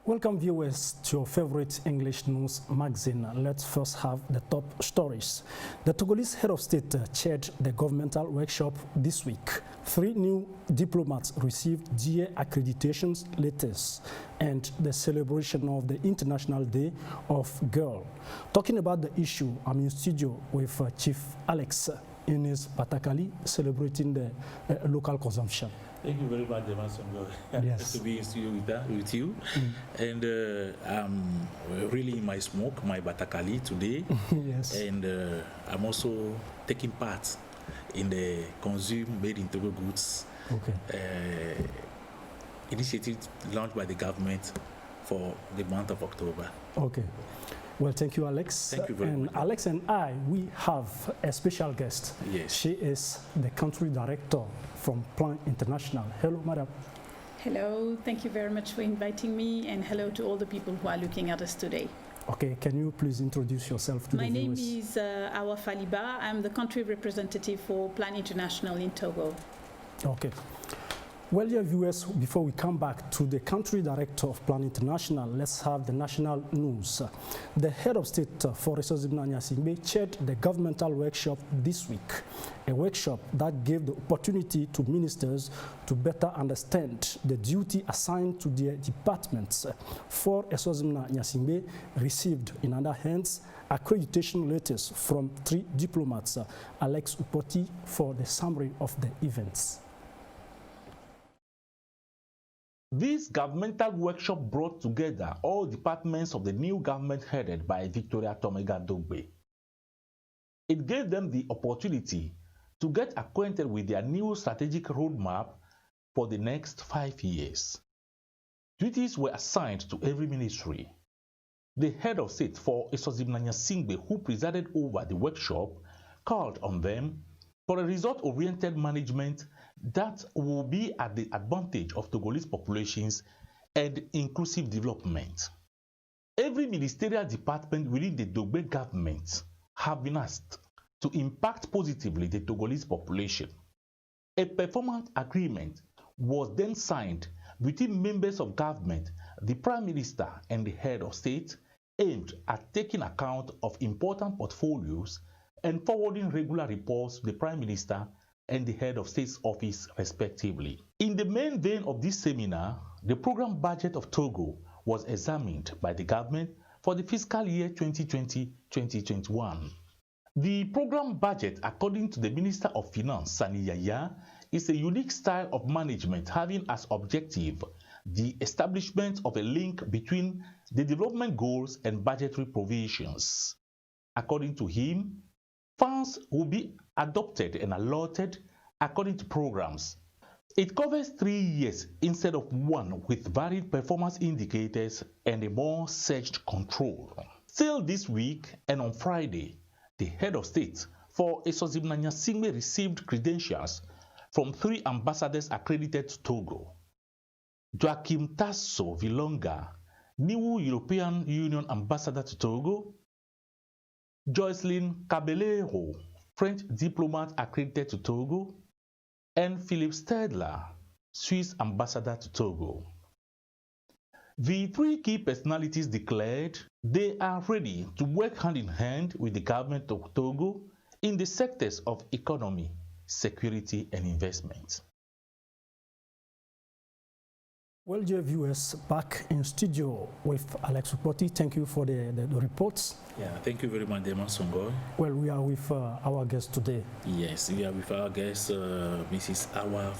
Welcome viewers to your favorite English news magazine. Let's first have the top stories. The Togolese head of state chaired the governmental workshop this week. 3 new diplomats received GA accreditation letters and the celebration of the International Day of Girl. Talking about the issue, I'm in studio with Chief Alex Ines Patakali, celebrating the local consumption. Thank you very much, Emerson. Yes. To be in studio with you. And I'm really in my smoke, my Batakali today. Yes. And I'm also taking part in the Consume Made in Togo Goods initiative launched by the government for the month of October. Okay. Well, thank you, Alex. Thank you very much. Alex and I, we have a special guest. Yes. She is the country director from Plan International. Hello, madam. Hello, thank you very much for inviting me, and hello to all the people who are looking at us today. Okay, can you please introduce yourself to the viewers? My name is Awa Faly Ba. I'm the country representative for Plan International in Togo. Okay. Well, dear viewers, before we come back to the country director of Plan International, let's have the national news. The head of state for Esozimna Nyasingbe chaired the governmental workshop this week, a workshop that gave the opportunity to ministers to better understand the duty assigned to their departments. For Esozimna Nyasingbe received in other hands accreditation letters from 3 diplomats. Alex Upoti for the summary of the events. This governmental workshop brought together all departments of the new government headed by Victoria Tomega Dogbe. It gave them the opportunity to get acquainted with their new strategic roadmap for the next 5 years. Duties were assigned to every ministry. The head of state for Esozimna Nyasingbe, who presided over the workshop, called on them for a result-oriented management that will be at the advantage of Togolese populations and inclusive development. Every ministerial department within the Dogbe government have been asked to impact positively the Togolese population. A performance agreement was then signed between members of government, the Prime Minister and the head of state, aimed at taking account of important portfolios and forwarding regular reports to the Prime Minister and the head of state's office respectively. In the main vein of this seminar, the program budget of Togo was examined by the government for the fiscal year 2020-2021. The program budget, according to the Minister of Finance, Sani Yaya, is a unique style of management having as objective the establishment of a link between the development goals and budgetary provisions. According to him, funds will be adopted and allotted according to programs. It covers 3 years instead of 1, with varied performance indicators and a more surged control. Still this week and on Friday, the head of state for Esozimna Nyasingbe received credentials from 3 ambassadors accredited to Togo. Joachim Tasso Vilonga, new European Union ambassador to Togo. Jocelyn Caballero, French diplomat accredited to Togo, and Philip Stedler, Swiss ambassador to Togo. The 3 key personalities declared they are ready to work hand in hand with the government of Togo in the sectors of economy, security, and investment. Well, dear viewers, back in studio with Alex Upoti. Thank you for the reports. Yeah, thank you very much, Emerson. Well, we are with our guest today. Yes, we are with our guest, Mrs. Awa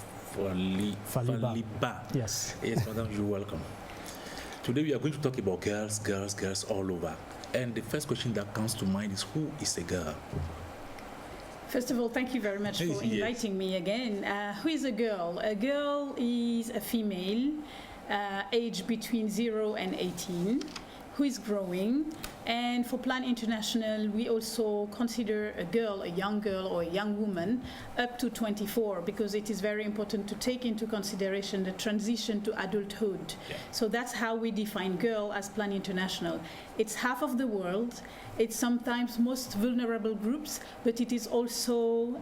Faly Ba. Yes. Yes, madam, you're welcome. Today we are going to talk about girls all over. And the first question that comes to mind is, who is a girl? First of all, thank you very much for inviting me again. Who is a girl? A girl is a female, aged between 0 and 18, who is growing. And for Plan International, we also consider a girl, a young girl or a young woman, up to 24, because it is very important to take into consideration the transition to adulthood. Yeah. So that's how we define girl as Plan International. It's half of the world. It's sometimes most vulnerable groups, but it is also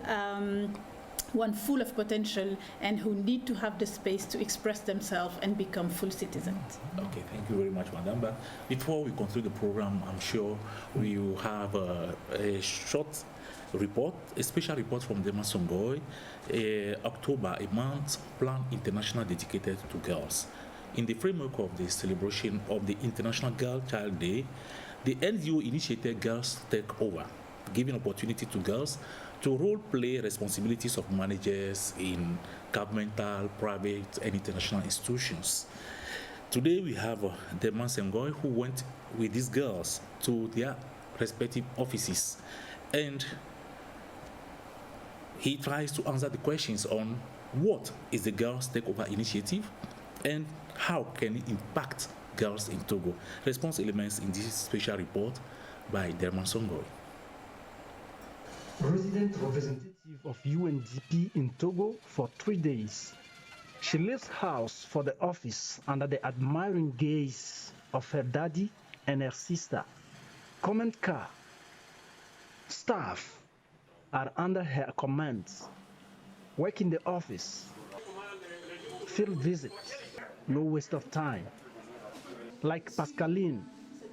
one full of potential and who need to have the space to express themselves and become full citizens. Okay, thank you very much, Madam. But before we conclude the program, I'm sure we will have a short report, a special report from Dema Songoy, October, a month Plan International dedicated to girls. In the framework of the celebration of the International Girl Child Day, the NGO initiated Girls Take Over, giving opportunity to girls to role-play responsibilities of managers in governmental, private, and international institutions. Today we have Dema Songoy, who went with these girls to their respective offices, and he tries to answer the questions on what is the Girls Takeover initiative and how can it impact girls in Togo. Response elements in this special report by Dema Songoy. Resident representative of UNDP in Togo for 3 days. She leaves house for the office under the admiring gaze of her daddy and her sister. Comment car. Staff are under her commands. Work in the office. Field visit. No waste of time. Like Pascaline,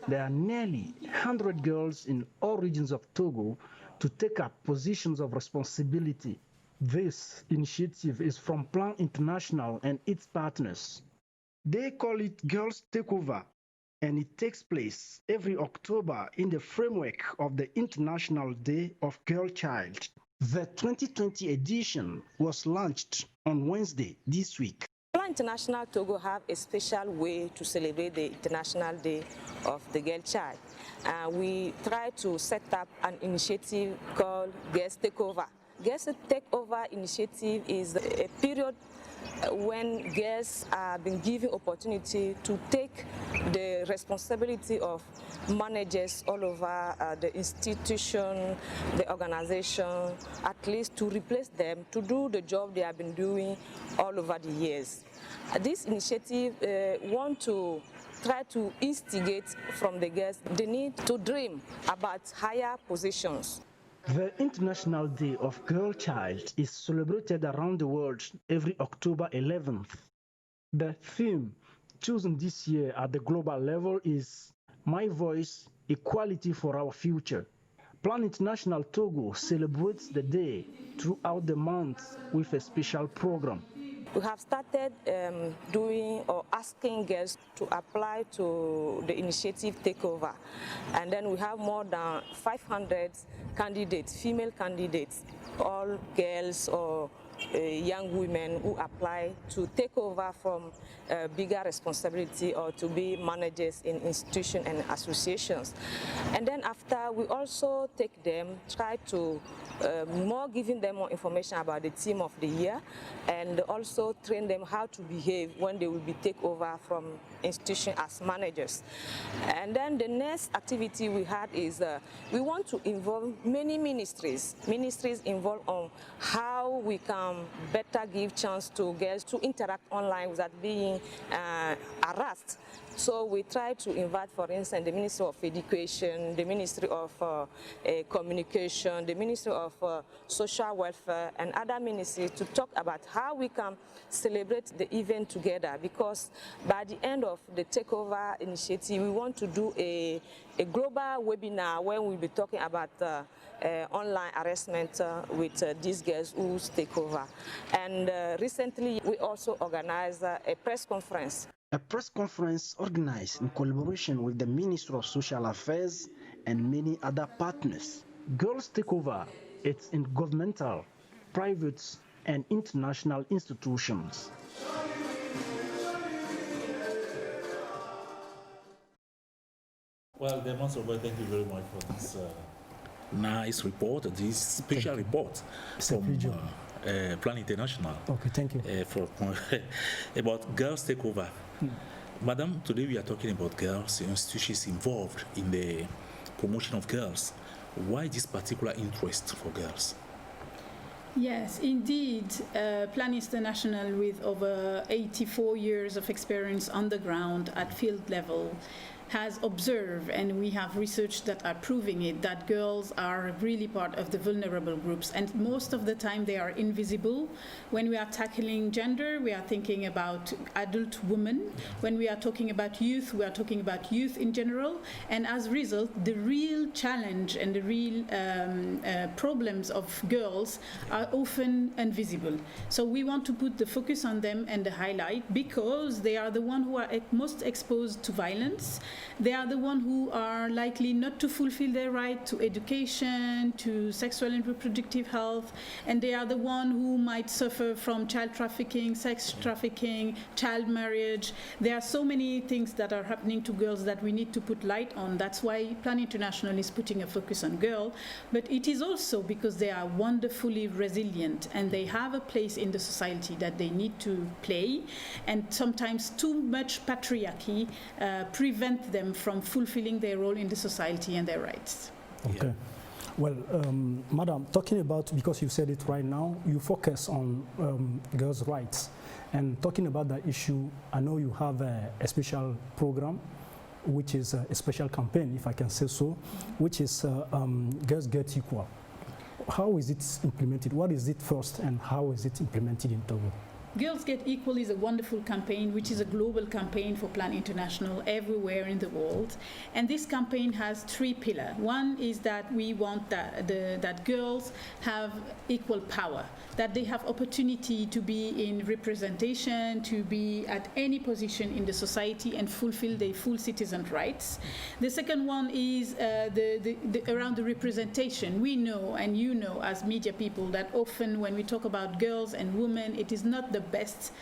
there are nearly 100 girls in all regions of Togo to take up positions of responsibility. This initiative is from Plan International and its partners. They call it Girls Takeover, and it takes place every October in the framework of the International Day of Girl Child. The 2020 edition was launched on Wednesday this week. Plan International Togo have a special way to celebrate the International Day of the Girl Child. We try to set up an initiative called Girls Takeover. Girls Takeover initiative is a period when girls are being given opportunity to take the responsibility of managers all over the institution, the organization, at least to replace them to do the job they have been doing all over the years. This initiative wants to try to instigate from the girls the need to dream about higher positions. The International Day of Girl Child is celebrated around the world every October 11th. The theme chosen this year at the global level is My Voice, Equality for Our Future. Plan International Togo celebrates the day throughout the month with a special program. We have started doing or asking girls to apply to the initiative takeover, and then we have more than 500 candidates, female candidates, all girls or young women who apply to take over from bigger responsibility or to be managers in institutions and associations. And then after, we also take them, try to giving them more information about the theme of the year, and also train them how to behave when they will be take over from institution as managers. And then the next activity we had is we want to involve many ministries involved on how we can better give chance to girls to interact online without being harassed. So we try to invite, for instance, the Ministry of Education, the Ministry of Communication, the Ministry of Social Welfare, and other ministries to talk about how we can celebrate the event together, because by the end of the takeover initiative, we want to do a global webinar where we'll be talking about online harassment with these girls who take over. And recently, we also organized a press conference. A press conference organized in collaboration with the Ministry of Social Affairs and many other partners. Girls Takeover, it's in governmental, private, and international institutions. Well, Dema Songoy, thank you very much for this nice report, this special report from Plan International. Okay, thank you. About Girls Takeover. Madam, today we are talking about girls, institutions involved in the promotion of girls. Why this particular interest for girls? Yes, indeed. Plan International, with over 84 years of experience on the ground at field level, has observed, and we have research that are proving it, that girls are really part of the vulnerable groups, and most of the time they are invisible. When we are tackling gender, we are thinking about adult women. When we are talking about youth, we are talking about youth in general, and as a result, the real challenge and the real problems of girls are often invisible. So we want to put the focus on them and the highlight, because they are the ones who are most exposed to violence. They are the ones who are likely not to fulfill their right to education, to sexual and reproductive health, and they are the ones who might suffer from child trafficking, sex trafficking, child marriage. There are so many things that are happening to girls that we need to put light on. That's why Plan International is putting a focus on girls, but it is also because they are wonderfully resilient and they have a place in the society that they need to play, and sometimes too much patriarchy prevent them from fulfilling their role in the society and their rights. Okay. Well, Madam, talking about, because you said it right now, you focus on girls' rights. And talking about that issue, I know you have a special program, which is a special campaign, if I can say so, which is Girls Get Equal. How is it implemented? What is it first, and how is it implemented in Togo? Girls Get Equal is a wonderful campaign, which is a global campaign for Plan International everywhere in the world. And this campaign has three pillars. One is that we want that girls have equal power, that they have opportunity to be in representation, to be at any position in the society and fulfill their full citizen rights. The second one is around the representation. We know, and you know as media people, that often when we talk about girls and women, it is not the best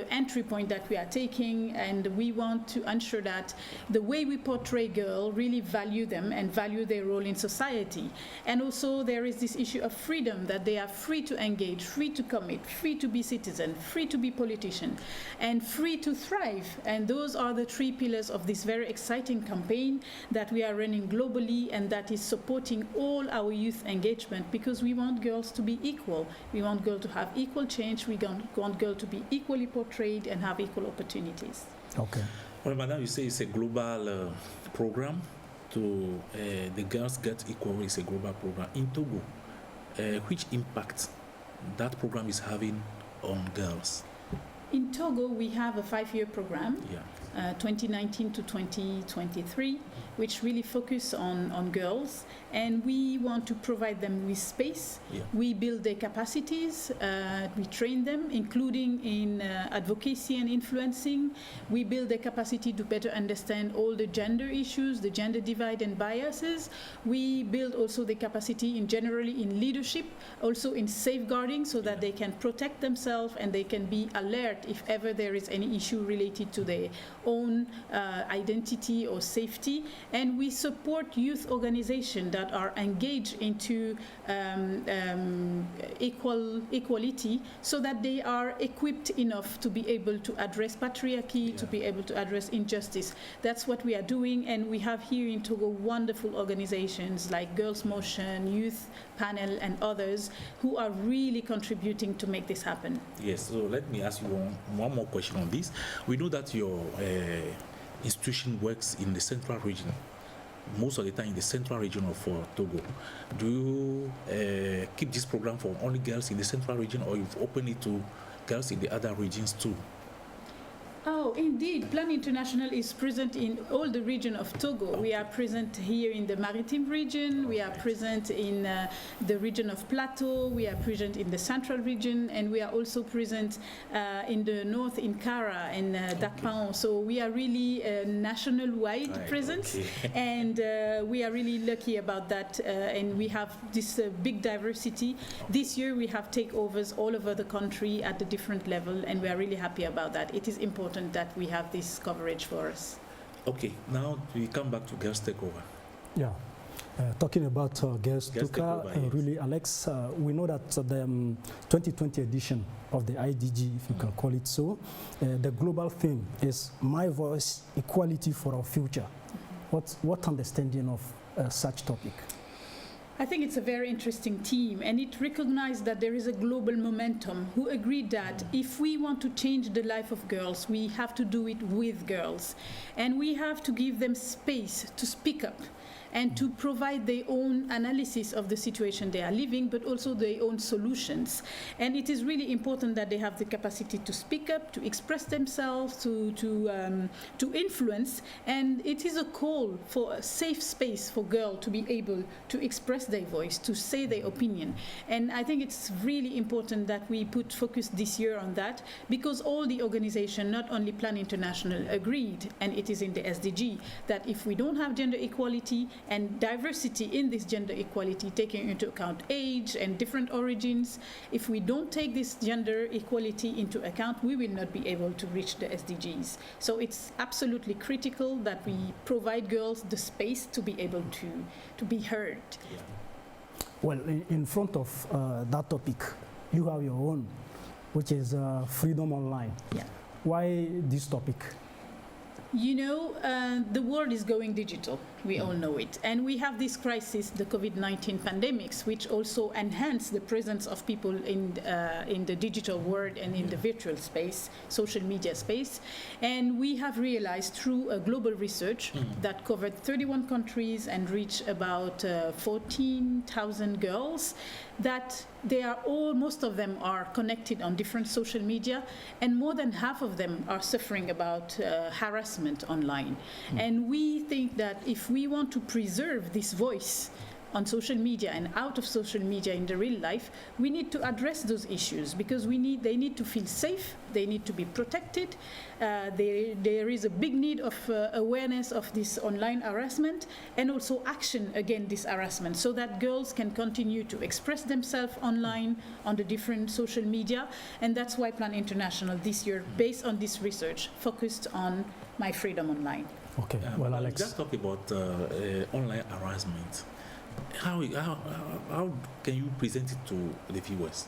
entry point that we are taking, and we want to ensure that the way we portray girls really value them and value their role in society. And also there is this issue of freedom, that they are free to engage, free to commit, free to be citizen, free to be politician, and free to thrive. And those are the three pillars of this very exciting campaign that we are running globally, and that is supporting all our youth engagement, because we want girls to be equal. We want girls to have equal change. We want girls to be equally portrayed and have equal opportunities. Okay. Well, Madam, you say it's a global program. To the Girls Get Equal is a global program. In Togo, which impact that program is having on girls? In Togo, we have a 5-year program, Yeah. 2019 to 2023, which really focus on girls, and we want to provide them with space. Yeah. We build their capacities, we train them, including in advocacy and influencing. We build their capacity to better understand all the gender issues, the gender divide and biases. We build also the capacity in generally in leadership, also in safeguarding, so that they can protect themselves and they can be alert if ever there is any issue related to their own identity or safety. And we support youth organizations that are engaged into equality, so that they are equipped enough to be able to address patriarchy, to be able to address injustice. That's what we are doing, and we have here in Togo wonderful organizations like Girls Motion, Youth Panel, and others who are really contributing to make this happen. Yes, so let me ask you one more question on this. We know that your institution works in the central region, most of the time in the central region of Togo. Do you keep this program for only girls in the central region, or you've opened it to girls in the other regions too? Oh, indeed. Plan International is present in all the region of Togo. We are present here in the Maritime region. We are present in the region of Plateau. We are present in the central region, and we are also present in the north in Kara and Dakpaon. So we are really national-wide presence, and we are really lucky about that. And we have this big diversity. This year we have takeovers all over the country at the different level, and we are really happy about that. It is important that we have this coverage for us. Okay, now we come back to Girls Takeover. Yeah. Talking about Girls Takeover, yes. Really, Alex, we know that the 2020 edition of the IDG, if you can call it so, the global theme is My Voice, Equality for Our Future. What understanding of such topic? I think it's a very interesting theme, and it recognized that there is a global momentum who agreed that if we want to change the life of girls, we have to do it with girls, and we have to give them space to speak up and to provide their own analysis of the situation they are living, but also their own solutions. And it is really important that they have the capacity to speak up, to express themselves, to influence. And it is a call for a safe space for girls to be able to express their voice, to say their opinion. And I think it's really important that we put focus this year on that, because all the organizations, not only Plan International, agreed, and it is in the SDG, that if we don't have gender equality and diversity in this gender equality, taking into account age and different origins, if we don't take this gender equality into account, we will not be able to reach the SDGs. So it's absolutely critical that we provide girls the space to be able to be heard. Yeah. Well, in front of that topic, you have your own, which is freedom online. Yeah. Why this topic? You know, the world is going digital. We all know it. And we have this crisis, the COVID-19 pandemics, which also enhance the presence of people in the digital world and in the virtual space, social media space. And we have realized through a global research that covered 31 countries and reached about 14,000 girls, that they are all, most of them are connected on different social media, and more than half of them are suffering about harassment online. And we think that if we want to preserve this voice on social media and out of social media in the real life, we need to address those issues, because they need to feel safe, they need to be protected. There is a big need of awareness of this online harassment, and also action against this harassment, so that girls can continue to express themselves online on the different social media. And that's why Plan International this year, based on this research, focused on My Freedom Online. Okay, well, Alex. Just talk about online harassment. How can you present it to the viewers?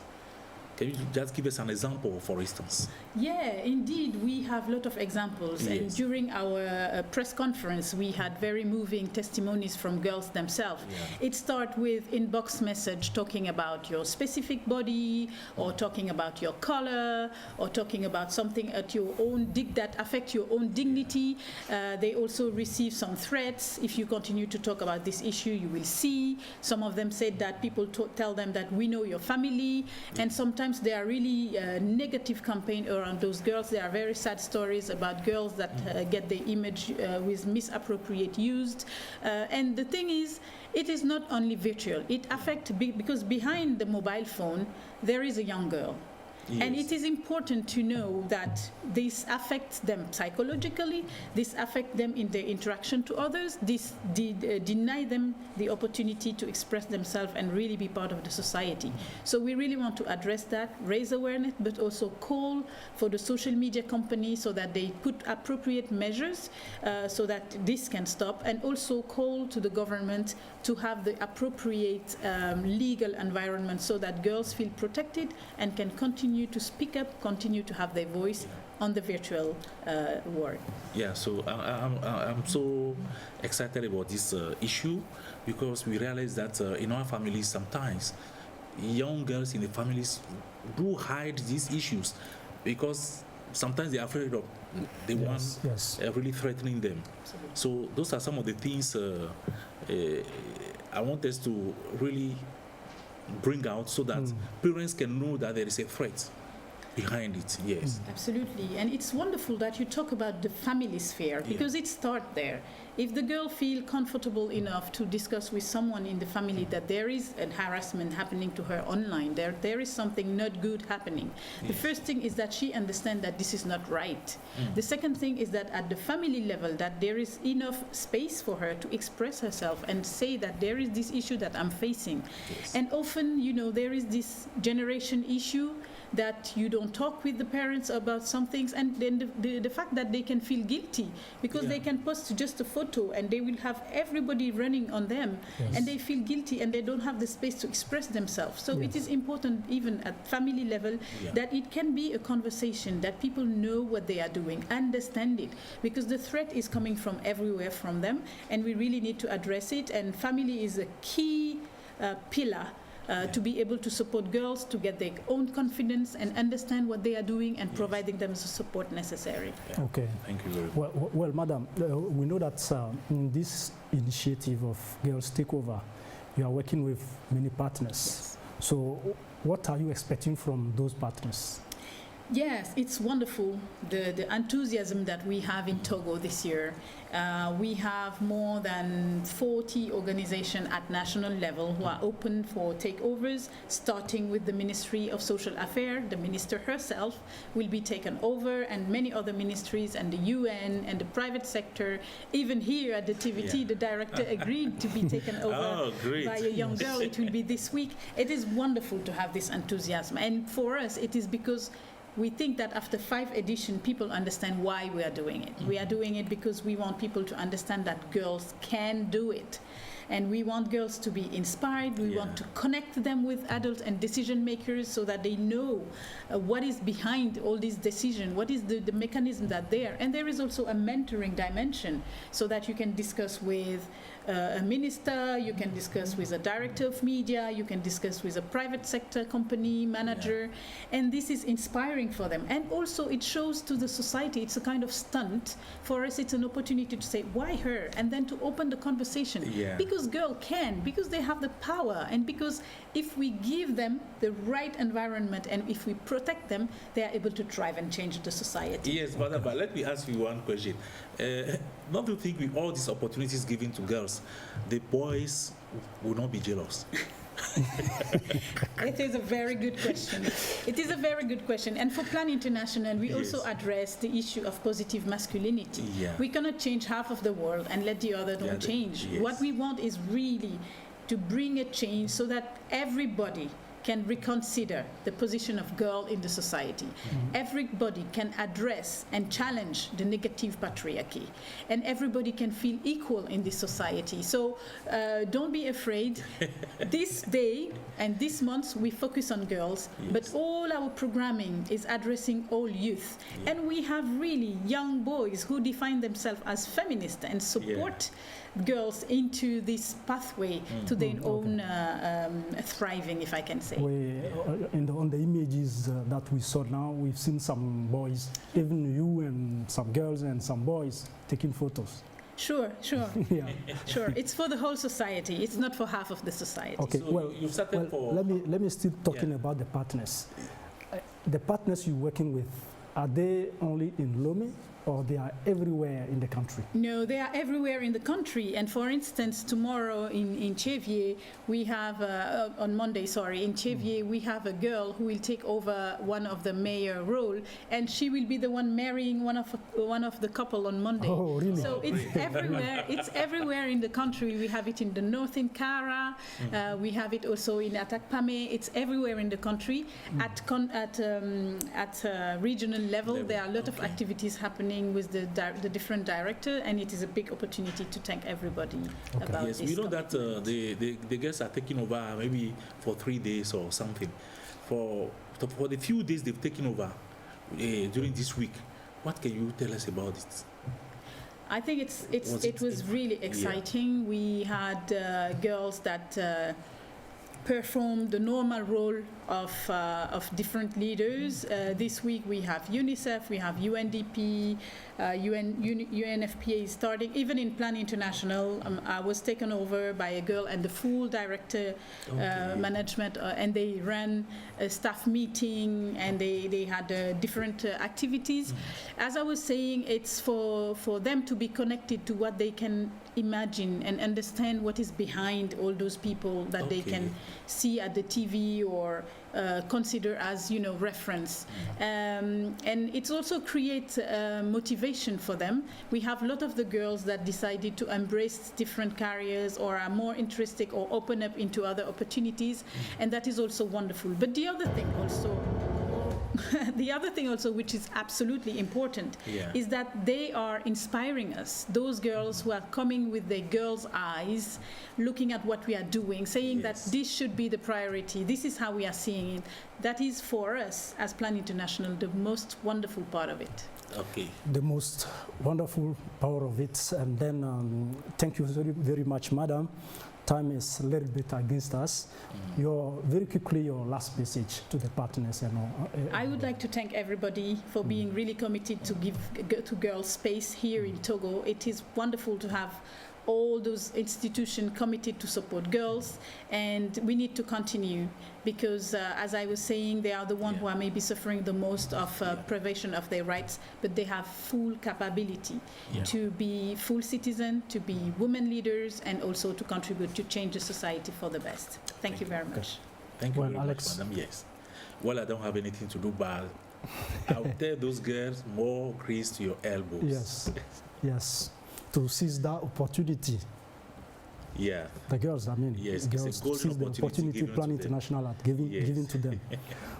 Can you just give us an example, for instance? Yeah, indeed, we have a lot of examples. Yes. And during our press conference, we had very moving testimonies from girls themselves. Yeah. It starts with inbox message talking about your specific body, or talking about your color, or talking about something at your own that affect your own dignity. They also receive some threats. If you continue to talk about this issue, you will see. Some of them said that people tell them that we know your family, and sometimes there are really negative campaign around those girls. There are very sad stories about girls that get their image with misappropriate used. And the thing is, it is not only virtual. It affects, because behind the mobile phone, there is a young girl. Yes. And it is important to know that this affects them psychologically, this affects them in their interaction to others, this deny them the opportunity to express themselves and really be part of the society. So we really want to address that, raise awareness, but also call for the social media companies so that they put appropriate measures so that this can stop, and also call to the government to have the appropriate legal environment so that girls feel protected and can continue to speak up, continue to have their voice on the virtual world. Yeah, so I'm so excited about this issue, because we realize that in our families sometimes young girls in the families do hide these issues, because sometimes they're afraid of the one really threatening them. Absolutely. So those are some of the things I want us to really bring out, so that parents can know that there is a threat behind it. Yes, absolutely. And it's wonderful that you talk about the family sphere, because it starts there. If the girl feels comfortable enough to discuss with someone in the family that there is a harassment happening to her online, there is something not good happening. Yes. The first thing is that she understands that this is not right. The second thing is that at the family level, that there is enough space for her to express herself and say that there is this issue that I'm facing. Yes. And often, you know, there is this generation issue that you don't talk with the parents about some things, and then the fact that they can feel guilty because they can post just a photo and they will have everybody running on them, and they feel guilty and they don't have the space to express themselves. So it is important, even at family level, that it can be a conversation, that people know what they are doing, understand it, because the threat is coming from everywhere from them, and we really need to address it. And family is a key pillar to be able to support girls to get their own confidence and understand what they are doing and providing them the support necessary. Yeah. Okay. Thank you very much. Well, Madam, we know that in this initiative of Girls Takeover, you are working with many partners. Yes. So what are you expecting from those partners? Yes, it's wonderful, the enthusiasm that we have in Togo this year. We have more than 40 organizations at national level who are open for takeovers, starting with the Ministry of Social Affairs. The minister herself will be taken over, and many other ministries, and the UN, and the private sector. Even here at the TVT, the director agreed to be taken over by a young girl. It will be this week. It is wonderful to have this enthusiasm. And for us, it is because we think that after 5 editions, people understand why we are doing it. We are doing it because we want people to understand that girls can do it. And we want girls to be inspired. We want to connect them with adults and decision makers so that they know what is behind all these decisions, what is the mechanism that there. And there is also a mentoring dimension so that you can discuss with a minister, you can discuss with a director of media, you can discuss with a private sector company manager, and this is inspiring for them. And also it shows to the society, it's a kind of stunt. For us, it's an opportunity to say, why her? And then to open the conversation. Because girls can, because they have the power, and because if we give them the right environment and if we protect them, they are able to thrive and change the society. Yes, but let me ask you one question. Don't you think with all these opportunities given to girls, the boys will not be jealous? It is a very good question. It is a very good question. And for Plan International, we also address the issue of positive masculinity. We cannot change half of the world and let the other don't change. What we want is really to bring a change so that everybody can reconsider the position of girl in the society. Everybody can address and challenge the negative patriarchy, and everybody can feel equal in this society. So don't be afraid. This day and this month we focus on girls, but all our programming is addressing all youth. And we have really young boys who define themselves as feminists and support girls into this pathway to their own thriving, if I can say. On the images that we saw now, we've seen some boys, even you and some girls and some boys taking photos. Sure. Sure. It's for the whole society. It's not for half of the society. Okay. So let me still talking about the partners. The partners you're working with, are they only in Lomé, or they are everywhere in the country? No, they are everywhere in the country. And for instance, tomorrow in Chevier, we have, on Monday, in Chevier, we have a girl who will take over one of the mayor role, and she will be the one marrying one of the couple on Monday. Oh, really? So it's everywhere. It's everywhere in the country. We have it in the north in Kara. We have it also in Atakpame. It's everywhere in the country. At regional level, there are a lot of activities happening with the different director, and it is a big opportunity to thank everybody about this. Yes, we know that the girls are taking over maybe for 3 days or something. For the few days they've taken over during this week, what can you tell us about it? I think it was really exciting. We had girls that perform the normal role of different leaders. This week we have UNICEF, we have UNDP, UNFPA is starting. Even in Plan International, I was taken over by a girl and the full director management, and they ran a staff meeting, and they had different activities. As I was saying, it's for them to be connected to what they can imagine and understand what is behind all those people that they can see at the TV or consider as reference, and it also creates motivation for them. We have a lot of the girls that decided to embrace different careers or are more interested or open up into other opportunities, and that is also wonderful. But the other thing also, which is absolutely important, is that they are inspiring us. Those girls who are coming with their girls' eyes, looking at what we are doing, saying that this should be the priority. This is how we are seeing it. That is, for us as Plan International, the most wonderful part of it. Okay. The most wonderful part of it. And then thank you very, very much, Madam. time is a little bit against us. Very quickly, your last message to the partners. I would like to thank everybody for being really committed to give to girls space here in Togo. It is wonderful to have all those institutions committed to support girls, and we need to continue because, as I was saying, they are the ones who are maybe suffering the most of privation of their rights, but they have full capability to be full citizen, to be women leaders, and also to contribute to change the society for the best. Thank you very much. Thank you very Alex. much, Madam. Yes. Well, I don't have anything to do, but I'll tell those girls more grease to your elbows. Yes, yes. To seize that opportunity. Yeah. The girls, I mean, yes, girls to seize the opportunity Plan International had given to them.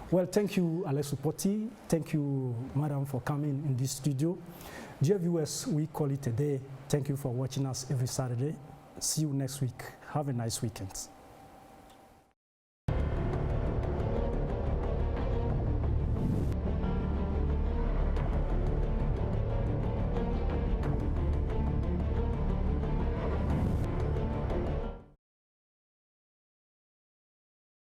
Well, thank you, Alex Upoti. Thank you, Madam, for coming in this studio. Dear viewers, we call it a day. Thank you for watching us every Saturday. See you next week. Have a nice weekend.